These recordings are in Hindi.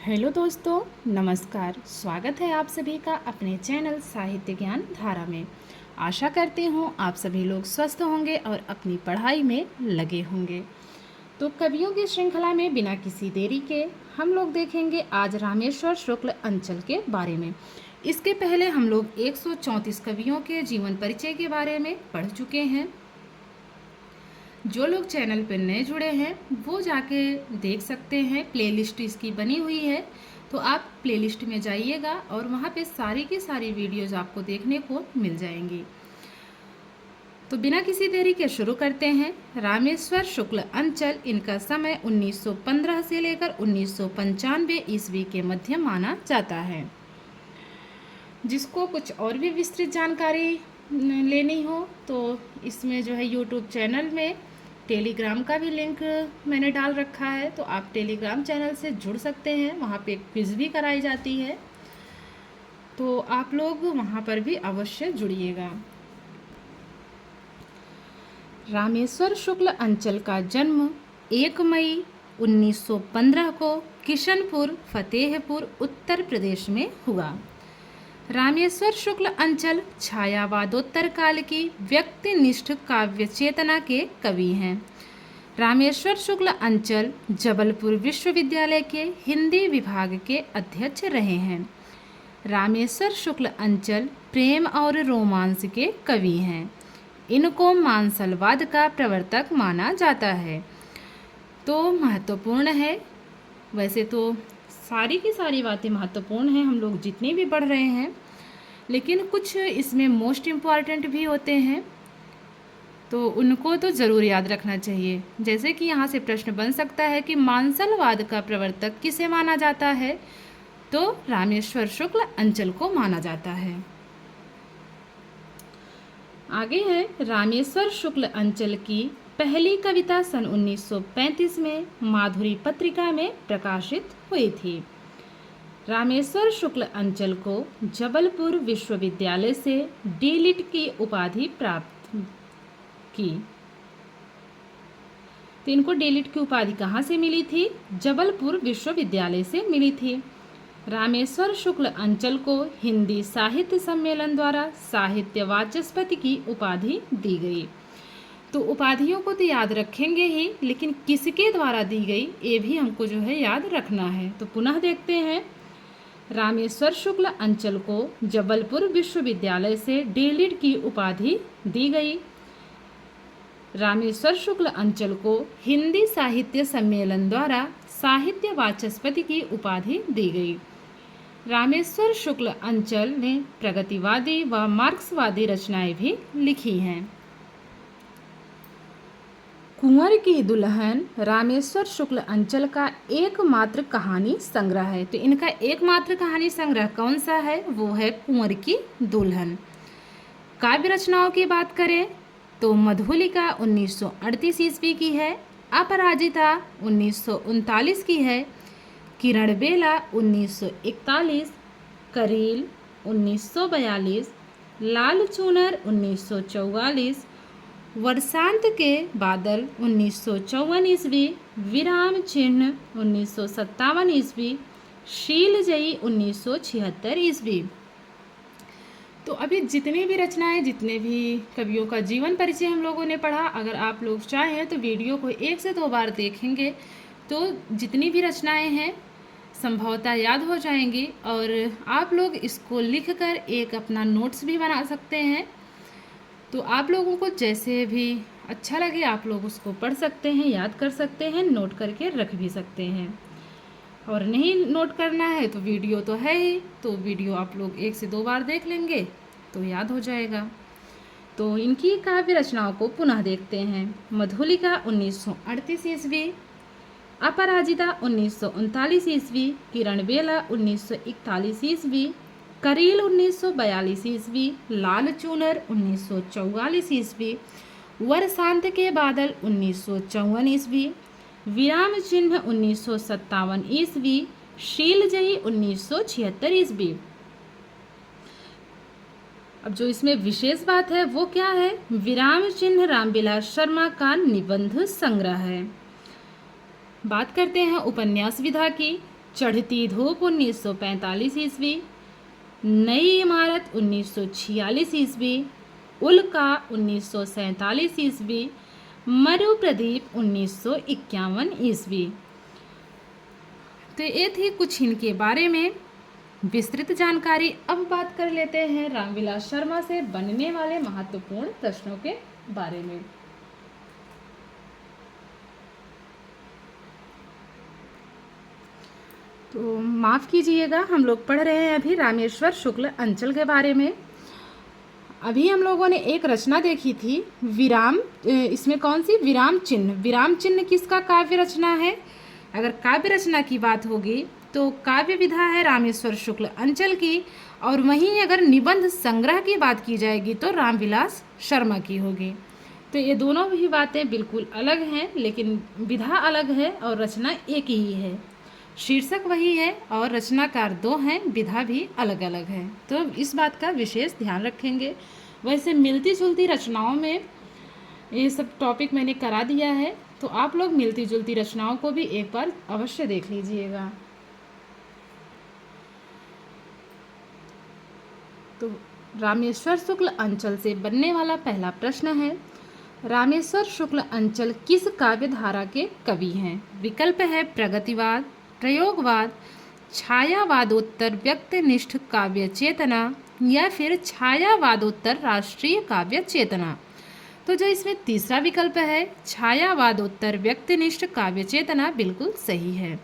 हेलो दोस्तों, नमस्कार। स्वागत है आप सभी का अपने चैनल साहित्य ज्ञान धारा में। आशा करती हूँ आप सभी लोग स्वस्थ होंगे और अपनी पढ़ाई में लगे होंगे। तो कवियों की श्रृंखला में बिना किसी देरी के हम लोग देखेंगे आज रामेश्वर शुक्ल अंचल के बारे में। इसके पहले हम लोग 134 कवियों के जीवन परिचय के बारे में पढ़ चुके हैं। जो लोग चैनल पर नए जुड़े हैं वो जाके देख सकते हैं, प्लेलिस्ट इसकी बनी हुई है। तो आप प्लेलिस्ट में जाइएगा और वहाँ पे सारी की सारी वीडियोज़ आपको देखने को मिल जाएंगी। तो बिना किसी देरी के शुरू करते हैं। रामेश्वर शुक्ल अंचल, इनका समय 1915 से लेकर 1995 ईस्वी के मध्य माना जाता है। जिसको कुछ और भी विस्तृत जानकारी लेनी हो तो इसमें जो है यूट्यूब चैनल में टेलीग्राम का भी लिंक मैंने डाल रखा है, तो आप टेलीग्राम चैनल से जुड़ सकते हैं। वहाँ पे एक क्विज़ भी कराई जाती है, तो आप लोग वहाँ पर भी अवश्य जुड़िएगा। रामेश्वर शुक्ल अंचल का जन्म 1 मई 1915 को किशनपुर, फतेहपुर, उत्तर प्रदेश में हुआ। रामेश्वर शुक्ल अंचल छायावादोत्तर काल की व्यक्तिनिष्ठ काव्य चेतना के कवि हैं। रामेश्वर शुक्ल अंचल जबलपुर विश्वविद्यालय के हिंदी विभाग के अध्यक्ष रहे हैं। रामेश्वर शुक्ल अंचल प्रेम और रोमांस के कवि हैं। इनको मानसलवाद का प्रवर्तक माना जाता है। तो महत्वपूर्ण है, वैसे तो सारी की सारी बातें महत्वपूर्ण हैं, हम लोग जितनी भी पढ़ रहे हैं, लेकिन कुछ इसमें मोस्ट इम्पॉर्टेंट भी होते हैं, तो उनको तो ज़रूर याद रखना चाहिए। जैसे कि यहाँ से प्रश्न बन सकता है कि मानसलवाद का प्रवर्तक किसे माना जाता है, तो रामेश्वर शुक्ल अंचल को माना जाता है। आगे है, रामेश्वर शुक्ल अंचल की पहली कविता सन 1935 में माधुरी पत्रिका में प्रकाशित हुई थी। रामेश्वर शुक्ल अंचल को जबलपुर विश्वविद्यालय से डी.लिट की उपाधि प्राप्त की। तो इनको डी.लिट की उपाधि कहाँ से मिली थी? जबलपुर विश्वविद्यालय से मिली थी। रामेश्वर शुक्ल अंचल को हिंदी साहित्य सम्मेलन द्वारा साहित्य वाचस्पति की उपाधि दी गई। तो उपाधियों को तो याद रखेंगे ही, लेकिन किसके द्वारा दी गई ये भी हमको जो है याद रखना है। तो पुनः देखते हैं, रामेश्वर शुक्ल अंचल को जबलपुर विश्वविद्यालय से डी.लिट की उपाधि दी गई। रामेश्वर शुक्ल अंचल को हिंदी साहित्य सम्मेलन द्वारा साहित्य वाचस्पति की उपाधि दी गई। रामेश्वर शुक्ल अंचल ने प्रगतिवादी व मार्क्सवादी रचनाएं भी लिखी हैं। कुंवर की दुल्हन रामेश्वर शुक्ल अंचल का एकमात्र कहानी संग्रह है। तो इनका एकमात्र कहानी संग्रह कौन सा है? वो है कुंवर की दुल्हन। काव्य रचनाओं की बात करें तो मधुलिका 1938 ईस्वी की है, अपराजिता 1939 की है, किरण बेला 1941, करील 1942, लाल चूनर 1944, वर्षांत के बादल 1954 ईस्वी, विराम चिन्ह 1957 ईस्वी, शीलजयी 1976 ईस्वी। तो अभी जितनी भी रचनाएं, जितने भी कवियों का जीवन परिचय हम लोगों ने पढ़ा, अगर आप लोग चाहें तो वीडियो को 1 से 2 बार देखेंगे तो जितनी भी रचनाएं हैं संभवतः याद हो जाएंगी, और आप लोग इसको लिखकर एक अपना नोट्स भी बना सकते हैं। तो आप लोगों को जैसे भी अच्छा लगे आप लोग उसको पढ़ सकते हैं, याद कर सकते हैं, नोट करके रख भी सकते हैं। और नहीं नोट करना है तो वीडियो तो है ही, तो वीडियो आप लोग 1 से 2 बार देख लेंगे तो याद हो जाएगा। तो इनकी काव्य रचनाओं को पुनः देखते हैं। मधुलिका 1938 ईस्वी, अपराजिता 1939 ईस्वी, किरण बेला 1941 ईस्वी, करील 1942 ईस्वी, लाल चूनर 1944 ईस्वी, वर्षांत के बादल 1954 ईस्वी, विराम चिन्ह 1957 ईस्वी, शीलजयी 1976 ईस्वी। अब जो इसमें विशेष बात है वो क्या है? विराम चिन्ह रामविलास शर्मा का निबंध संग्रह है। बात करते हैं उपन्यास विधा की। चढ़ती धूप 1945 ईस्वी, नई इमारत 1946 ईस्वी, उल्का 1947 ईस्वी, मरु प्रदीप 1951 ईस्वी। तो ये थी कुछ इनके बारे में विस्तृत जानकारी। अब बात कर लेते हैं रामविलास शर्मा से बनने वाले महत्वपूर्ण प्रश्नों के बारे में। तो माफ़ कीजिएगा, हम लोग पढ़ रहे हैं अभी रामेश्वर शुक्ल अंचल के बारे में। अभी हम लोगों ने एक रचना देखी थी विराम, इसमें कौन सी, विराम चिन्ह। विराम चिन्ह किसका काव्य रचना है? अगर काव्य रचना की बात होगी तो काव्य विधा है रामेश्वर शुक्ल अंचल की, और वहीं अगर निबंध संग्रह की बात की जाएगी तो रामविलास शर्मा की होगी। तो ये दोनों भी बातें बिल्कुल अलग हैं, लेकिन विधा अलग है और रचना एक ही है। शीर्षक वही है और रचनाकार दो हैं, विधा भी अलग अलग है। तो इस बात का विशेष ध्यान रखेंगे। वैसे मिलती जुलती रचनाओं में ये सब टॉपिक मैंने करा दिया है, तो आप लोग मिलती जुलती रचनाओं को भी एक बार अवश्य देख लीजिएगा। तो रामेश्वर शुक्ल अंचल से बनने वाला पहला प्रश्न है, रामेश्वर शुक्ल अंचल किस काव्य धारा के कवि हैं? विकल्प है प्रगतिवाद, प्रयोगवाद, छायावादोत्तर व्यक्तिनिष्ठ काव्य चेतना या फिर छायावादोत्तर राष्ट्रीय काव्य चेतना। तो जो इसमें तीसरा विकल्प है छायावादोत्तर व्यक्तिनिष्ठ काव्य चेतना बिल्कुल सही है।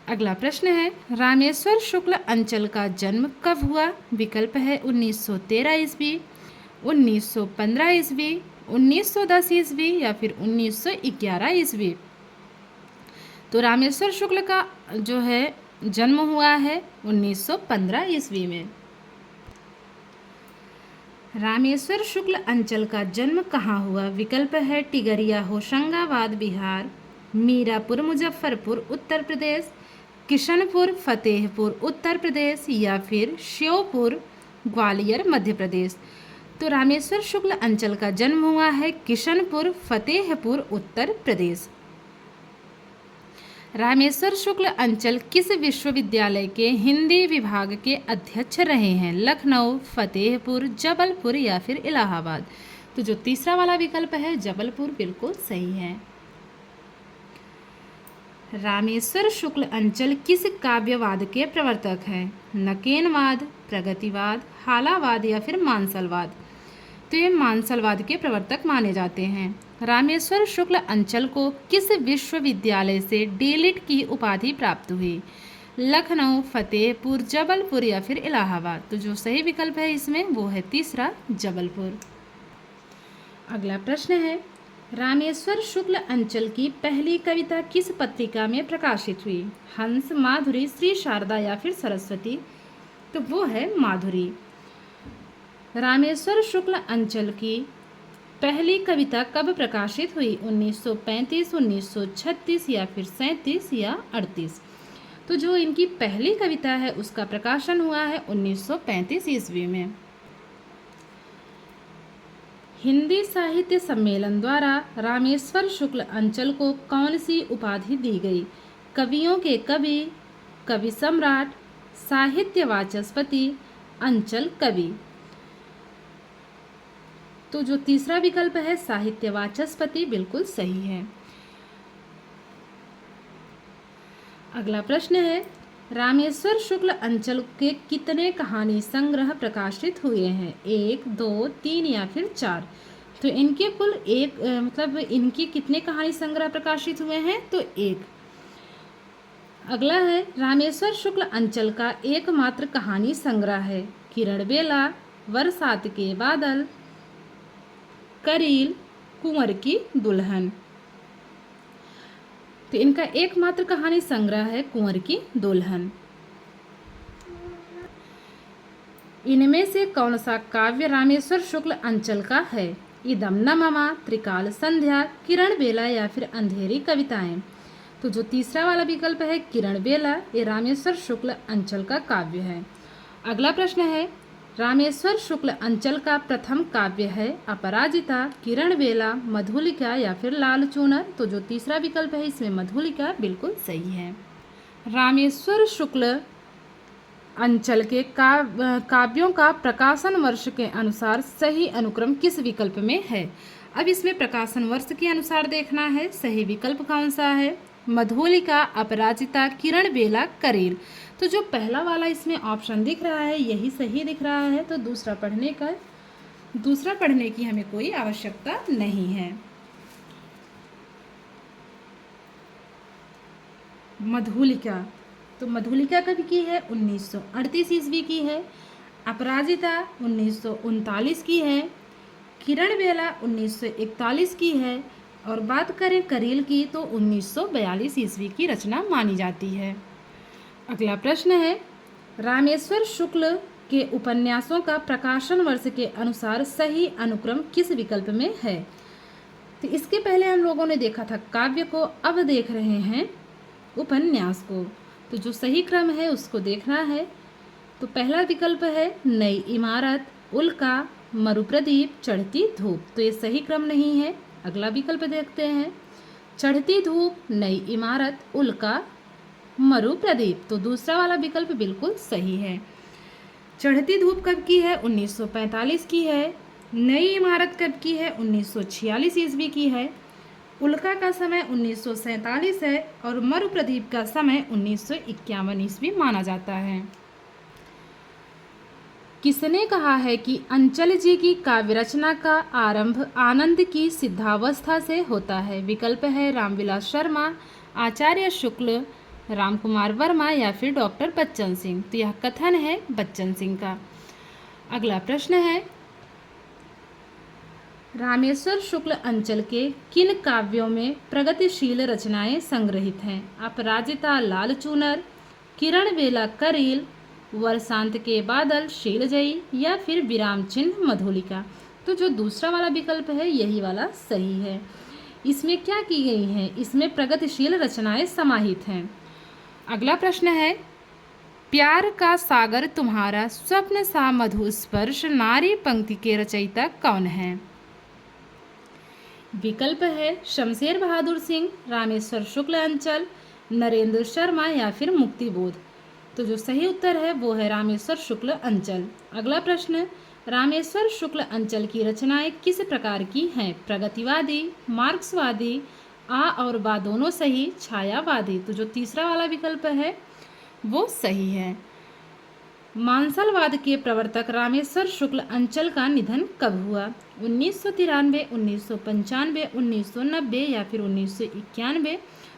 अगला प्रश्न है, रामेश्वर शुक्ल अंचल का जन्म कब हुआ? विकल्प है 1913 ईस्वी, 1915 ईस्वी, 1910 ईस्वी या फिर 1911 ईस्वी। तो रामेश्वर शुक्ल का जो है जन्म हुआ है 1915 ईस्वी में। रामेश्वर शुक्ल अंचल का जन्म कहाँ हुआ? विकल्प है टिगरिया होशंगाबाद बिहार, मीरापुर मुजफ्फरपुर उत्तर प्रदेश, किशनपुर फतेहपुर उत्तर प्रदेश या फिर श्योपुर ग्वालियर मध्य प्रदेश। तो रामेश्वर शुक्ल अंचल का जन्म हुआ है किशनपुर फतेहपुर उत्तर प्रदेश। रामेश्वर शुक्ल अंचल किस विश्वविद्यालय के हिंदी विभाग के अध्यक्ष रहे हैं? लखनऊ, फतेहपुर, जबलपुर या फिर इलाहाबाद। तो जो तीसरा वाला विकल्प है जबलपुर बिल्कुल सही है। रामेश्वर शुक्ल अंचल किस काव्यवाद के प्रवर्तक हैं? नकेनवाद, प्रगतिवाद, हालावाद या फिर मानसलवाद। तो ये मानसलवाद के प्रवर्तक माने जाते हैं। रामेश्वर शुक्ल अंचल को किस विश्वविद्यालय से डीलिट की उपाधि प्राप्त हुई? लखनऊ, फतेहपुर, जबलपुर या फिर इलाहाबाद। तो जो सही विकल्प है इसमें वो है तीसरा जबलपुर। अगला प्रश्न है, रामेश्वर शुक्ल अंचल की पहली कविता किस पत्रिका में प्रकाशित हुई? हंस, माधुरी, श्री शारदा या फिर सरस्वती। तो वो है माधुरी। रामेश्वर शुक्ल अंचल की पहली कविता कब प्रकाशित हुई? 1935, 1936 या फिर 37 या 38। तो जो इनकी पहली कविता है उसका प्रकाशन हुआ है 1935 ईस्वी में। हिंदी साहित्य सम्मेलन द्वारा रामेश्वर शुक्ल अंचल को कौन सी उपाधि दी गई? कवियों के कवि, कवि सम्राट, साहित्य वाचस्पति, अंचल कवि। तो जो तीसरा विकल्प है साहित्य वाचस्पति बिल्कुल सही है। अगला प्रश्न है, रामेश्वर शुक्ल अंचल के कितने कहानी संग्रह प्रकाशित हुए हैं? 1, 2, 3 या फिर 4। तो इनके कुल मतलब इनके कितने कहानी संग्रह प्रकाशित हुए हैं? तो 1। अगला है, रामेश्वर शुक्ल अंचल का एकमात्र कहानी संग्रह है? किरण बेला, बरसात के बादल, करील, कुंवर की दुल्हन। तो इनका एकमात्र कहानी संग्रह है कुंवर की दुल्हन। इनमें से कौन सा काव्य रामेश्वर शुक्ल अंचल का है? इदम न ममा, त्रिकाल संध्या, किरण बेला या फिर अंधेरी कविताएं। तो जो तीसरा वाला विकल्प है किरण बेला, ये रामेश्वर शुक्ल अंचल का काव्य है। अगला प्रश्न है, रामेश्वर शुक्ल अंचल का प्रथम काव्य है अपराजिता, किरण बेला, मधुलिका या फिर लाल चूनर। तो जो तीसरा विकल्प है इसमें मधुलिका बिल्कुल सही है। रामेश्वर शुक्ल अंचल के काव्यों का प्रकाशन वर्ष के अनुसार सही अनुक्रम किस विकल्प में है। अब इसमें प्रकाशन वर्ष के अनुसार देखना है, सही विकल्प कौन सा है। मधुलिका, अपराजिता, किरण बेला, करेल। तो जो पहला वाला इसमें ऑप्शन दिख रहा है यही सही दिख रहा है, तो दूसरा पढ़ने की हमें कोई आवश्यकता नहीं है। मधुलिका, तो मधुलिका कब की है, 1938 ईस्वी की है। अपराजिता 1939 की है। किरण बेला 1941 की है। और बात करें करेल की तो 1942 ईस्वी की रचना मानी जाती है। अगला प्रश्न है, रामेश्वर शुक्ल के उपन्यासों का प्रकाशन वर्ष के अनुसार सही अनुक्रम किस विकल्प में है। तो इसके पहले हम लोगों ने देखा था काव्य को, अब देख रहे हैं उपन्यास को। तो जो सही क्रम है उसको देखना है। तो पहला विकल्प है नई इमारत, उल्का, मरुप्रदीप, चढ़ती धूप। तो ये सही क्रम नहीं है। अगला विकल्प देखते हैं, चढ़ती धूप, नई इमारत, उल्का, मरुप्रदीप। तो दूसरा वाला विकल्प बिल्कुल सही है। चढ़ती धूप कब की है, 1945 की है। नई इमारत कब की है, 1946 ईस्वी की है। उल्का का समय 1947 है और मरुप्रदीप का समय 1951 ईस्वी माना जाता है। किसने कहा है कि अंचल जी की काव्य रचना का आरंभ आनंद की सिद्धावस्था से होता है। विकल्प है रामविलास शर्मा, आचार्य शुक्ल, रामकुमार वर्मा या फिर डॉक्टर बच्चन सिंह। तो यह कथन है बच्चन सिंह का। अगला प्रश्न है, रामेश्वर शुक्ल अंचल के किन काव्यों में प्रगतिशील रचनाएं संग्रहित हैं। अपराजिता, लाल चूनर, किरण बेला, करेल, वर्षांत के बादल, शीलजयी या फिर विराम चिन्ह, मधुलिका। तो जो दूसरा वाला विकल्प है यही वाला सही है। इसमें क्या की गई है, इसमें प्रगतिशील रचनाएं समाहित हैं। अगला प्रश्न है, प्यार का सागर तुम्हारा स्वप्न सा मधुस्पर्श नारी पंक्ति के रचयिता कौन है। विकल्प है शमशेर बहादुर सिंह, रामेश्वर शुक्ल अंचल, नरेंद्र शर्मा या फिर मुक्तिबोध। तो जो सही उत्तर है वो है रामेश्वर शुक्ल अंचल। अगला प्रश्न, रामेश्वर शुक्ल अंचल की रचनाएं किस प्रकार की हैं। प्रगतिवादी, मार्क्सवादी, आ और बा दोनों सही, छायावादी। तो जो तीसरा वाला विकल्प है वो सही है। मांसलवाद के प्रवर्तक रामेश्वर शुक्ल अंचल का निधन कब हुआ। 1993, 1995, 1990 या फिर 1991।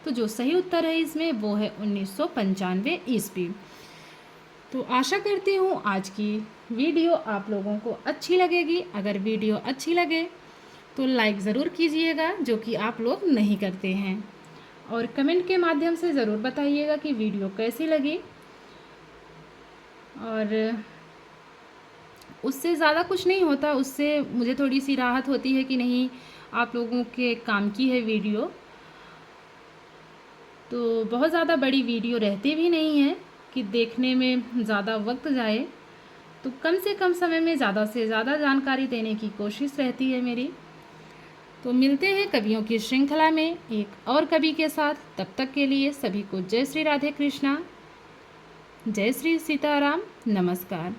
तो जो सही उत्तर है इसमें वो है 1995 ईस्वी। तो आशा करती हूँ आज की वीडियो आप लोगों को अच्छी लगेगी। अगर वीडियो अच्छी लगे तो लाइक ज़रूर कीजिएगा, जो कि आप लोग नहीं करते हैं, और कमेंट के माध्यम से ज़रूर बताइएगा कि वीडियो कैसी लगी। और उससे ज़्यादा कुछ नहीं होता, उससे मुझे थोड़ी सी राहत होती है कि नहीं आप लोगों के काम की है वीडियो। तो बहुत ज़्यादा बड़ी वीडियो रहती भी नहीं है कि देखने में ज़्यादा वक्त जाए, तो कम से कम समय में ज़्यादा से ज़्यादा जानकारी देने की कोशिश रहती है मेरी। तो मिलते हैं कवियों की श्रृंखला में एक और कवि के साथ। तब तक के लिए सभी को जय श्री राधे कृष्णा, जय श्री सीताराम, नमस्कार।